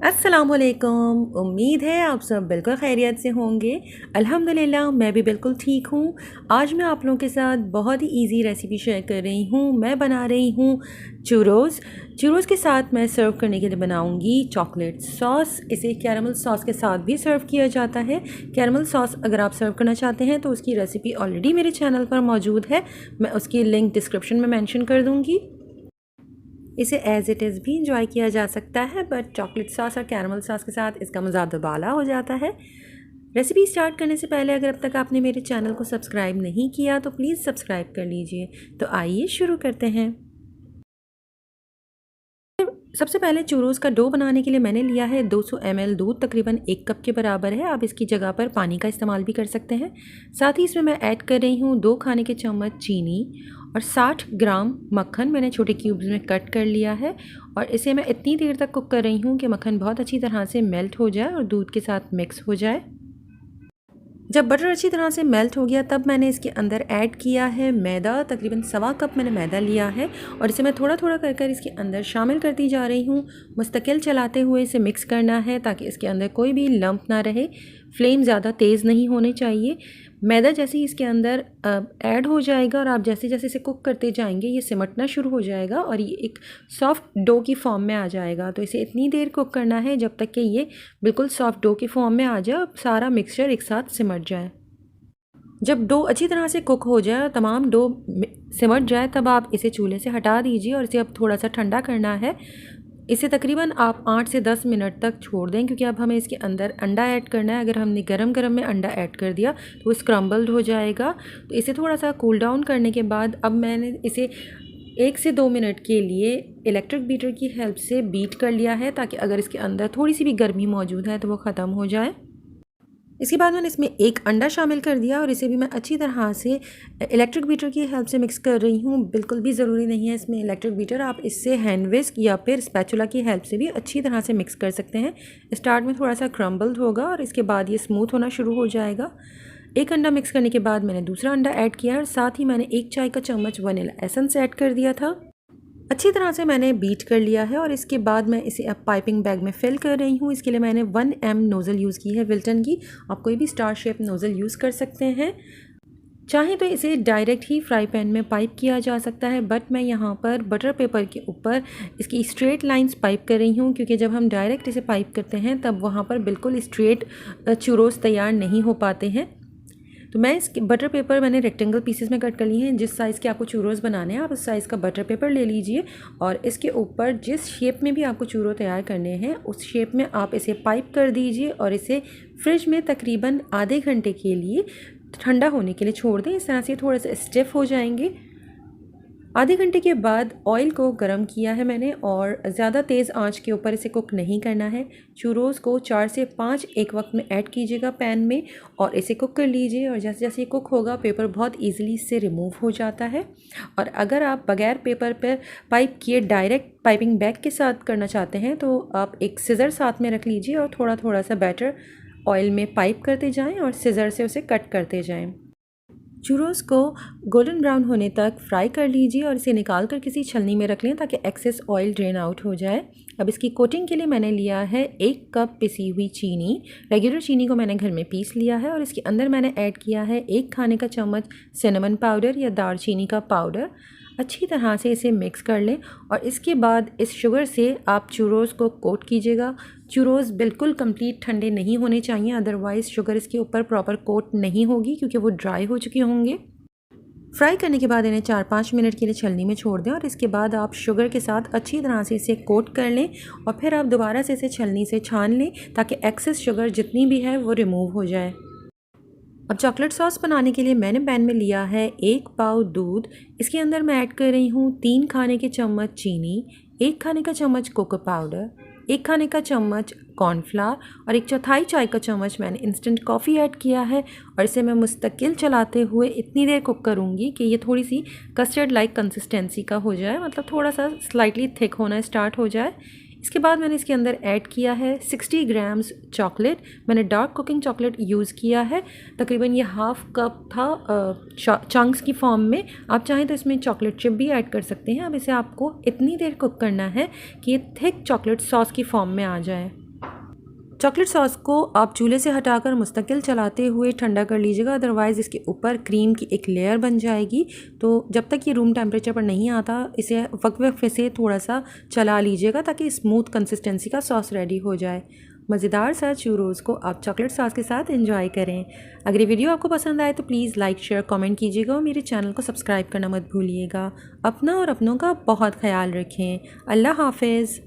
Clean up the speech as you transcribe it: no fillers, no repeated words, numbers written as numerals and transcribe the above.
अस्सलामुअलैकुम। उम्मीद है आप सब बिल्कुल खैरियत से होंगे। अल्हम्दुलिल्लाह मैं भी बिल्कुल ठीक हूँ। आज मैं आप लोगों के साथ बहुत ही इजी रेसिपी शेयर कर रही हूँ। मैं बना रही हूँ चूरोज़। चूरोज़ के साथ मैं सर्व करने के लिए बनाऊँगी चॉकलेट सॉस। इसे कैरमल सॉस के साथ भी सर्व किया जाता है। कैरमल सॉस अगर आप सर्व करना चाहते हैं तो उसकी रेसिपी ऑलरेडी मेरे चैनल पर मौजूद है। मैं उसकी लिंक डिस्क्रिप्शन में मेंशन कर दूँगी। इसे एज़ इट इज़ भी इंजॉय किया जा सकता है, बट चॉकलेट सॉस और कैरमल सॉस के साथ इसका मज़ा दुबाला हो जाता है। रेसिपी स्टार्ट करने से पहले अगर अब तक आपने मेरे चैनल को सब्सक्राइब नहीं किया तो प्लीज़ सब्सक्राइब कर लीजिए। तो आइए शुरू करते हैं। सबसे पहले चूरोज़ का डो बनाने के लिए मैंने लिया है 200 ml दूध, तकरीबन 1 कप के बराबर है। आप इसकी जगह पर पानी का इस्तेमाल भी कर सकते हैं। साथ ही इसमें मैं ऐड कर रही हूँ 2 खाने के चम्मच चीनी और 60 ग्राम मक्खन मैंने छोटे क्यूब्स में कट कर लिया है। और इसे मैं इतनी देर तक कुक कर रही हूँ कि मक्खन बहुत अच्छी तरह से मेल्ट हो जाए और दूध के साथ मिक्स हो जाए। जब बटर अच्छी तरह से मेल्ट हो गया तब मैंने इसके अंदर ऐड किया है मैदा। तकरीबन 1.25 कप मैंने मैदा लिया है और इसे मैं थोड़ा थोड़ा कर इसके अंदर शामिल करती जा रही हूँ। मुस्तकिल चलाते हुए इसे मिक्स करना है ताकि इसके अंदर कोई भी लंप ना रहे। फ्लेम ज़्यादा तेज़ नहीं होने चाहिए। मैदा जैसे ही इसके अंदर ऐड हो जाएगा और आप जैसे जैसे इसे कुक करते जाएंगे ये सिमटना शुरू हो जाएगा और ये एक सॉफ्ट डो की फॉर्म में आ जाएगा। तो इसे इतनी देर कुक करना है जब तक कि ये बिल्कुल सॉफ्ट डो की फॉर्म में आ जाए और सारा मिक्सचर एक साथ सिमट जाए। जब डो अच्छी तरह से कुक हो जाए और तमाम डो सिमट जाए तब आप इसे चूल्हे से हटा दीजिए और इसे अब थोड़ा सा ठंडा करना है। इसे तकरीबन आप 8 से 10 मिनट तक छोड़ दें क्योंकि अब हमें इसके अंदर अंडा ऐड करना है। अगर हमने गरम गरम में अंडा ऐड कर दिया तो वो स्क्रम्बल्ड हो जाएगा। तो इसे थोड़ा सा कूल डाउन करने के बाद अब मैंने इसे 1 से 2 मिनट के लिए इलेक्ट्रिक बीटर की हेल्प से बीट कर लिया है ताकि अगर इसके अंदर थोड़ी सी भी गर्मी मौजूद है तो वो ख़त्म हो जाए। इसके बाद मैंने इसमें एक अंडा शामिल कर दिया और इसे भी मैं अच्छी तरह से इलेक्ट्रिक बीटर की हेल्प से मिक्स कर रही हूँ। बिल्कुल भी ज़रूरी नहीं है इसमें इलेक्ट्रिक बीटर, आप इससे हैंड विस्क या फिर स्पैचुला की हेल्प से भी अच्छी तरह से मिक्स कर सकते हैं। स्टार्ट में थोड़ा सा क्रम्बल्ड होगा और इसके बाद ये स्मूथ होना शुरू हो जाएगा। एक अंडा मिक्स करने के बाद मैंने दूसरा अंडा ऐड किया और साथ ही मैंने 1 चाय का चम्मच वनीला एसेंस ऐड कर दिया था। अच्छी तरह से मैंने बीट कर लिया है और इसके बाद मैं इसे अब पाइपिंग बैग में फिल कर रही हूँ। इसके लिए मैंने 1M नोज़ल यूज़ की है विल्टन की। आप कोई भी स्टार शेप नोज़ल यूज़ कर सकते हैं। चाहे तो इसे डायरेक्ट ही फ्राई पैन में पाइप किया जा सकता है, बट मैं यहाँ पर बटर पेपर के ऊपर इसकी स्ट्रेट लाइंस पाइप कर रही हूँ क्योंकि जब हम डायरेक्ट इसे पाइप करते हैं तब वहाँ पर बिल्कुल स्ट्रेट चूरोज़ तैयार नहीं हो पाते हैं। तो मैं इसके बटर पेपर मैंने रेक्टेंगल पीसेस में कट कर लिए हैं। जिस साइज़ के आपको चूरोज़ बनाने हैं आप उस साइज़ का बटर पेपर ले लीजिए और इसके ऊपर जिस शेप में भी आपको चूरो तैयार करने हैं उस शेप में आप इसे पाइप कर दीजिए और इसे फ्रिज में तकरीबन आधे घंटे के लिए ठंडा होने के लिए छोड़ दें। इस तरह से थोड़े से स्टिफ हो जाएंगे। आधे घंटे के बाद ऑयल को गरम किया है मैंने और ज़्यादा तेज़ आंच के ऊपर इसे कुक नहीं करना है। चूरोज़ को 4 से 5 एक वक्त में ऐड कीजिएगा पैन में और इसे कुक कर लीजिए और जैसे जैसे ये कुक होगा पेपर बहुत इजीली इससे रिमूव हो जाता है। और अगर आप बगैर पेपर पर पाइप किए डायरेक्ट पाइपिंग बैग के साथ करना चाहते हैं तो आप एक सिज़र साथ में रख लीजिए और थोड़ा थोड़ा सा बैटर ऑयल में पाइप करते जाएँ और सिज़र से उसे कट करते जाएँ। चूरोज़ को गोल्डन ब्राउन होने तक फ्राई कर लीजिए और इसे निकाल कर किसी छलनी में रख लें ताकि एक्सेस ऑयल ड्रेन आउट हो जाए। अब इसकी कोटिंग के लिए मैंने लिया है 1 कप पिसी हुई चीनी। रेगुलर चीनी को मैंने घर में पीस लिया है और इसके अंदर मैंने ऐड किया है 1 खाने का चम्मच सिनेमन पाउडर या दालचीनी का पाउडर। अच्छी तरह से इसे मिक्स कर लें और इसके बाद इस शुगर से आप चूरोज़ को कोट कीजिएगा। चूरोज़ बिल्कुल कंप्लीट ठंडे नहीं होने चाहिए, अदरवाइज़ शुगर इसके ऊपर प्रॉपर कोट नहीं होगी क्योंकि वो ड्राई हो चुके होंगे। फ्राई करने के बाद इन्हें 4-5 मिनट के लिए छलनी में छोड़ दें और इसके बाद आप शुगर के साथ अच्छी तरह से इसे कोट कर लें और फिर आप दोबारा से इसे छलनी से छान लें ताकि एक्सेस शुगर जितनी भी है वो रिमूव हो जाए। अब चॉकलेट सॉस बनाने के लिए मैंने पैन में लिया है 1 पाव दूध। इसके अंदर मैं ऐड कर रही हूँ 3 खाने के चम्मच चीनी, 1 खाने का चम्मच कोको पाउडर, 1 खाने का चम्मच कॉर्नफ्लावर और 1/4 चाय का चम्मच मैंने इंस्टेंट कॉफ़ी ऐड किया है और इसे मैं मुस्तकिल चलाते हुए इतनी देर कुक करूँगी कि ये थोड़ी सी कस्टर्ड लाइक कंसिस्टेंसी का हो जाए, मतलब थोड़ा सा स्लाइटली थिक होना स्टार्ट हो जाए। इसके बाद मैंने इसके अंदर ऐड किया है 60 ग्राम्स चॉकलेट। मैंने डार्क कुकिंग चॉकलेट यूज़ किया है। तकरीबन ये हाफ़ कप था चंक्स की फॉर्म में। आप चाहें तो इसमें चॉकलेट चिप भी ऐड कर सकते हैं। अब इसे आपको इतनी देर कुक करना है कि ये थिक चॉकलेट सॉस की फॉर्म में आ जाए। चॉकलेट सॉस को आप चूल्हे से हटाकर मुस्तकिल चलाते हुए ठंडा कर लीजिएगा, अदरवाइज़ इसके ऊपर क्रीम की एक लेयर बन जाएगी। तो जब तक ये रूम टेम्परेचर पर नहीं आता इसे वक्फे से थोड़ा सा चला लीजिएगा ताकि स्मूथ कंसिस्टेंसी का सॉस रेडी हो जाए। मज़ेदार सा चूरोज़ को आप चॉकलेट सॉस के साथ एंजॉय करें। अगर ये वीडियो आपको पसंद आए तो प्लीज़ लाइक शेयर कमेंट कीजिएगा और मेरे चैनल को सब्सक्राइब करना मत भूलिएगा। अपना और अपनों का बहुत ख्याल रखें। अल्लाह हाफिज़।